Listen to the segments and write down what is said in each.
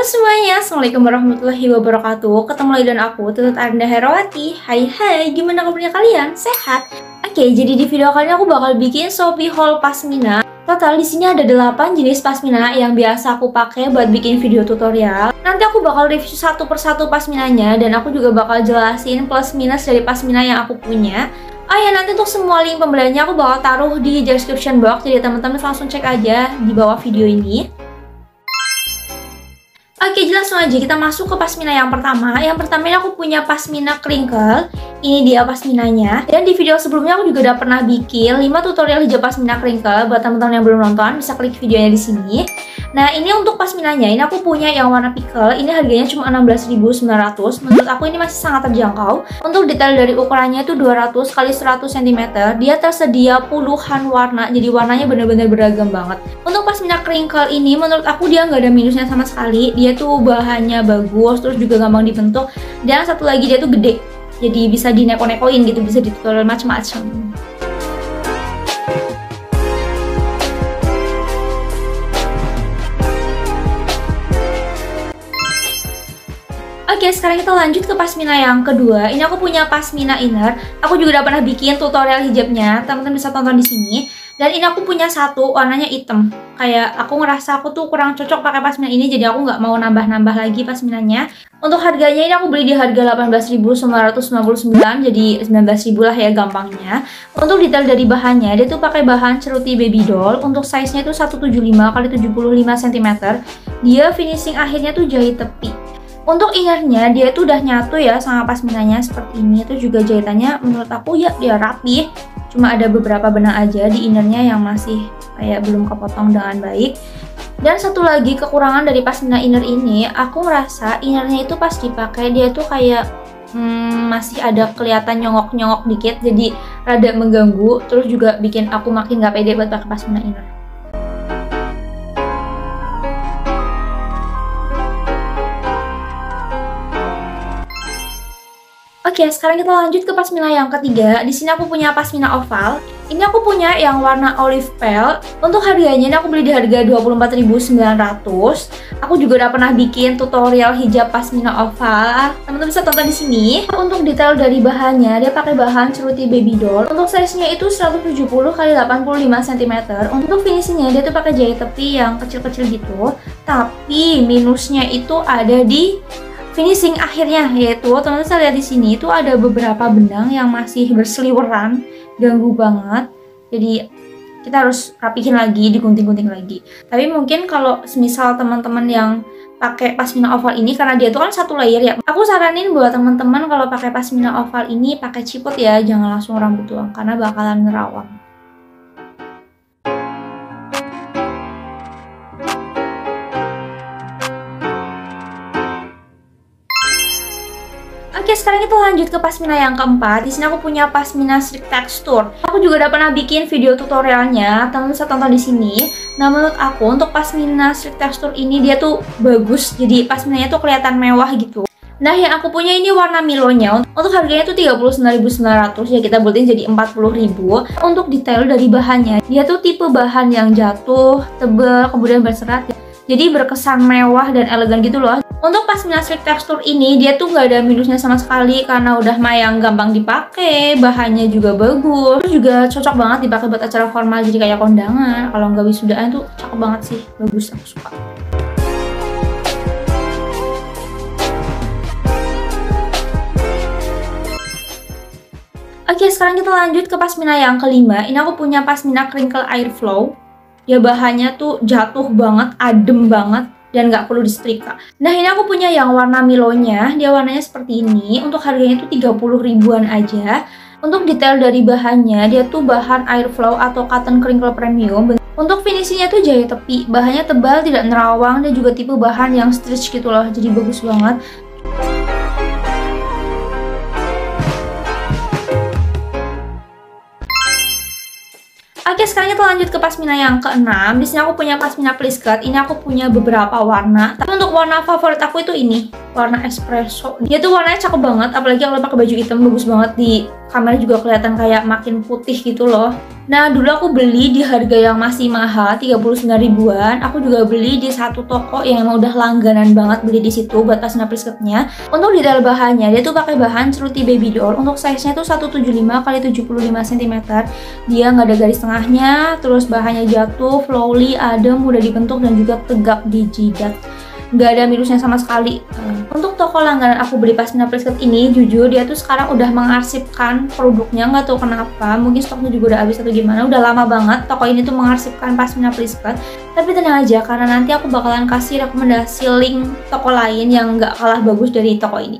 semuanya, Assalamualaikum warahmatullahi wabarakatuh. Ketemu lagi dengan aku, Tutut Arda Herawati. Hai, gimana kabarnya kalian? Sehat? Oke, jadi di video kali ini aku bakal bikin Shopee haul pasmina. Total di sini ada 8 jenis pasmina yang biasa aku pakai buat bikin video tutorial. Nanti aku bakal review satu persatu pasminanya dan aku juga bakal jelasin plus minus dari pasmina yang aku punya. Oh ya, nanti untuk semua link pembeliannya aku bakal taruh di description box, jadi teman-teman langsung cek aja di bawah video ini. Oke, langsung aja kita masuk ke pasmina yang pertama. Yang pertama ini aku punya pasmina crinkle. Ini dia pasminanya. Dan di video sebelumnya aku juga udah pernah bikin 5 tutorial hijab pasmina crinkle. Buat teman-teman yang belum nonton bisa klik videonya di sini. Nah, ini untuk pasminanya. Ini aku punya yang warna pickle. Ini harganya cuma 16.900. Menurut aku ini masih sangat terjangkau. Untuk detail dari ukurannya itu 200 x 100 cm. Dia tersedia puluhan warna. Jadi warnanya bener-bener beragam banget. Untuk pasmina crinkle ini menurut aku dia nggak ada minusnya sama sekali. Dia tuh bahannya bagus, terus juga gampang dibentuk. Dan satu lagi dia tuh gede. Jadi bisa dineko-nekoin gitu, bisa ditutorial macam-macam. Oke, sekarang kita lanjut ke pasmina yang kedua. Ini aku punya pasmina inner. Aku juga udah pernah bikin tutorial hijabnya. Teman-teman bisa tonton di sini. Dan ini aku punya satu warnanya hitam. Kayak aku ngerasa aku tuh kurang cocok pakai pasmina ini, jadi aku nggak mau nambah-nambah lagi pasminanya. Untuk harganya ini aku beli di harga 18.999, jadi 19.000 lah ya gampangnya. Untuk detail dari bahannya, dia tuh pakai bahan ceruti baby doll. Untuk size-nya itu 175 x 75 cm. Dia finishing akhirnya tuh jahit tepi. Untuk innernya dia tuh udah nyatu ya sama pasminanya seperti ini. Itu juga jahitannya menurut aku ya dia rapi. Cuma ada beberapa benang aja di innernya yang masih kayak belum kepotong dengan baik. Dan satu lagi kekurangan dari pasmina inner ini, aku ngerasa innernya itu pas dipakai dia tuh kayak masih ada kelihatan nyongok-nyongok dikit, jadi rada mengganggu. Terus juga bikin aku makin gak pede buat pakai pasmina inner. Oke, sekarang kita lanjut ke pasmina yang ketiga. Di sini aku punya pasmina oval. Ini aku punya yang warna olive pale. Untuk harganya ini aku beli di harga 24.900. Aku juga udah pernah bikin tutorial hijab pasmina oval. Teman-teman bisa tonton di sini. Untuk detail dari bahannya, dia pakai bahan ceruti baby doll. Untuk size-nya itu 170 x 85 cm. Untuk finishingnya dia tuh pakai jahit tepi yang kecil-kecil gitu. Tapi minusnya itu ada di finishing akhirnya, yaitu teman-teman bisa lihat di sini itu ada beberapa benang yang masih berseliweran, ganggu banget. Jadi kita harus rapihin lagi, digunting-gunting lagi. Tapi mungkin kalau semisal teman-teman yang pakai pasmina oval ini, karena dia itu kan satu layer ya, aku saranin buat teman-teman kalau pakai pasmina oval ini pakai ciput ya, jangan langsung rambut doang karena bakalan nerawang. Oke, sekarang kita lanjut ke pasmina yang keempat. Di sini aku punya pasmina strict texture. Aku juga udah pernah bikin video tutorialnya, teman-teman bisa tonton di sini. Nah, menurut aku untuk pasmina strict texture ini dia tuh bagus. Jadi pasminanya tuh kelihatan mewah gitu. Nah, yang aku punya ini warna milonya. Untuk harganya tuh 39.900 ya, kita buatin jadi 40.000. Untuk detail dari bahannya, dia tuh tipe bahan yang jatuh, tebal, kemudian berserat. Jadi berkesan mewah dan elegan gitu loh. Untuk pasmina strict texture ini dia tuh nggak ada minusnya sama sekali karena udah mayang gampang dipakai, bahannya juga bagus, terus juga cocok banget dipakai buat acara formal jadi kayak kondangan. Kalau nggak wisudaan tuh cakep banget sih, bagus, aku suka. Oke, sekarang kita lanjut ke pasmina yang kelima. Ini aku punya pasmina crinkle airflow. Ya bahannya tuh jatuh banget, adem banget, dan nggak perlu disetrika. Nah, ini aku punya yang warna milonya. Dia warnanya seperti ini. Untuk harganya tuh 30 ribuan aja. Untuk detail dari bahannya, dia tuh bahan airflow atau cotton crinkle premium. Untuk finishingnya tuh jahit tepi. Bahannya tebal, tidak nerawang, dan juga tipe bahan yang stretch gitu loh. Jadi bagus banget. Oke, sekarang kita lanjut ke pasmina yang keenam. Di sini aku punya pasmina please cut. Ini aku punya beberapa warna. Tapi untuk warna favorit aku itu ini, warna espresso. Dia tuh warnanya cakep banget, apalagi kalau pakai baju hitam bagus banget di kamera juga kelihatan kayak makin putih gitu loh. Nah, dulu aku beli di harga yang masih mahal, 39 ribuan. Aku juga beli di satu toko yang emang udah langganan banget beli di situ buat pasmina Prisketnya. Untuk detail bahannya, dia tuh pakai bahan ceruti baby doll. Untuk size-nya tuh 175 x 75 cm. Dia nggak ada garis tengahnya, terus bahannya jatuh, flowy, adem, mudah dibentuk dan juga tegap di jidat. Nggak ada minusnya sama sekali. Untuk toko langganan aku beli pasmina Prisket ini, jujur dia tuh sekarang udah mengarsipkan produknya, nggak tahu kenapa, mungkin stoknya juga udah habis atau gimana. Udah lama banget toko ini tuh mengarsipkan pasmina Prisket. Tapi tenang aja, karena nanti aku bakalan kasih rekomendasi link toko lain yang nggak kalah bagus dari toko ini.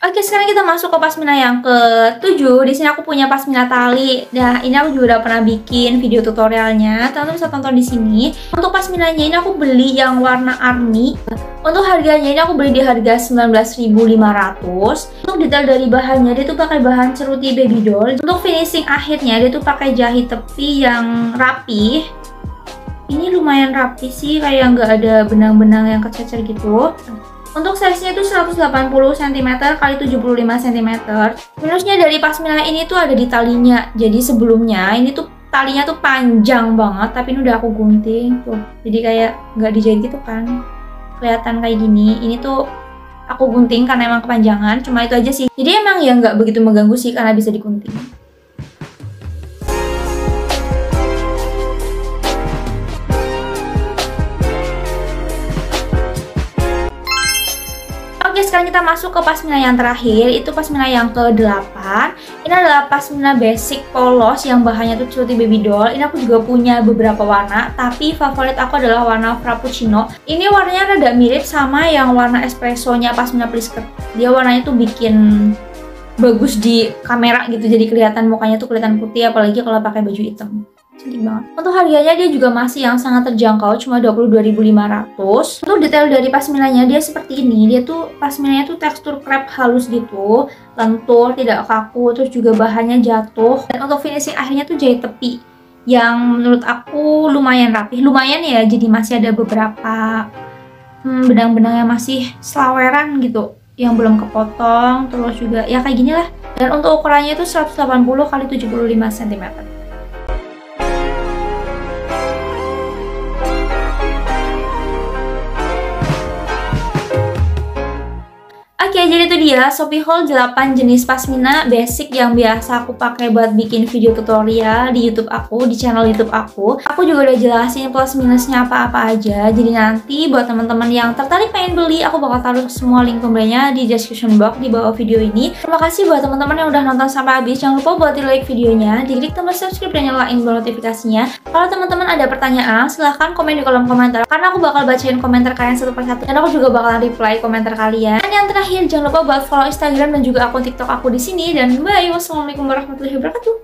Oke, sekarang kita masuk ke pasmina yang ke-7. Di sini aku punya pasmina tali. Nah, ini aku juga udah pernah bikin video tutorialnya. Teman-teman bisa tonton di sini. Untuk pasminanya ini aku beli yang warna army. Untuk harganya ini aku beli di harga 19.500. Untuk detail dari bahannya, dia tuh pakai bahan ceruti baby doll. Untuk finishing akhirnya, dia tuh pakai jahit tepi yang rapi. Ini lumayan rapi sih, kayak nggak ada benang-benang yang kececer gitu. Untuk size-nya itu 180 cm x 75 cm. Minusnya dari pasmina ini tuh ada di talinya. Jadi sebelumnya ini tuh talinya tuh panjang banget, tapi ini udah aku gunting tuh. Jadi kayak nggak dijahit gitu kan. Kelihatan kayak gini. Ini tuh aku gunting karena emang kepanjangan. Cuma itu aja sih. Jadi emang ya nggak begitu mengganggu sih karena bisa digunting. Oke, sekarang kita masuk ke pasmina yang terakhir, itu pasmina yang ke-8. Ini adalah pasmina basic polos yang bahannya tuh ceruti baby doll. Ini aku juga punya beberapa warna, tapi favorit aku adalah warna frappuccino. Ini warnanya rada mirip sama yang warna espressonya pasmina Prisket. Dia warnanya tuh bikin bagus di kamera gitu, jadi kelihatan mukanya tuh kelihatan putih, apalagi kalau pakai baju hitam. Cantik banget. Untuk harganya dia juga masih yang sangat terjangkau, cuma 22.500. Untuk detail dari pasminanya dia seperti ini. Dia tuh pasminanya tuh tekstur crepe halus gitu, lentur, tidak kaku, terus juga bahannya jatuh. Dan untuk finishing akhirnya tuh jahit tepi yang menurut aku lumayan rapi. Lumayan ya, jadi masih ada beberapa benang-benang yang masih selaweran gitu, yang belum kepotong, terus juga ya kayak gini lah. Dan untuk ukurannya itu 180 x 75 cm. Oke, jadi itu dia Shopee haul 8 jenis pasmina basic yang biasa aku pakai buat bikin video tutorial di YouTube aku, di channel YouTube aku. Aku juga udah jelasin plus minusnya apa-apa aja. Jadi nanti buat teman-teman yang tertarik pengen beli, aku bakal taruh semua link pembelinya di description box di bawah video ini. Terima kasih buat teman-teman yang udah nonton sampai habis. Jangan lupa buat di like videonya, diklik tombol subscribe dan nyalain bell notifikasinya. Kalau teman-teman ada pertanyaan, silahkan komen di kolom komentar, karena aku bakal bacain komentar kalian satu persatu, dan aku juga bakalan reply komentar kalian. Dan yang terakhir, jangan lupa buat follow Instagram dan juga akun TikTok aku di sini. Dan bye, wassalamualaikum warahmatullahi wabarakatuh.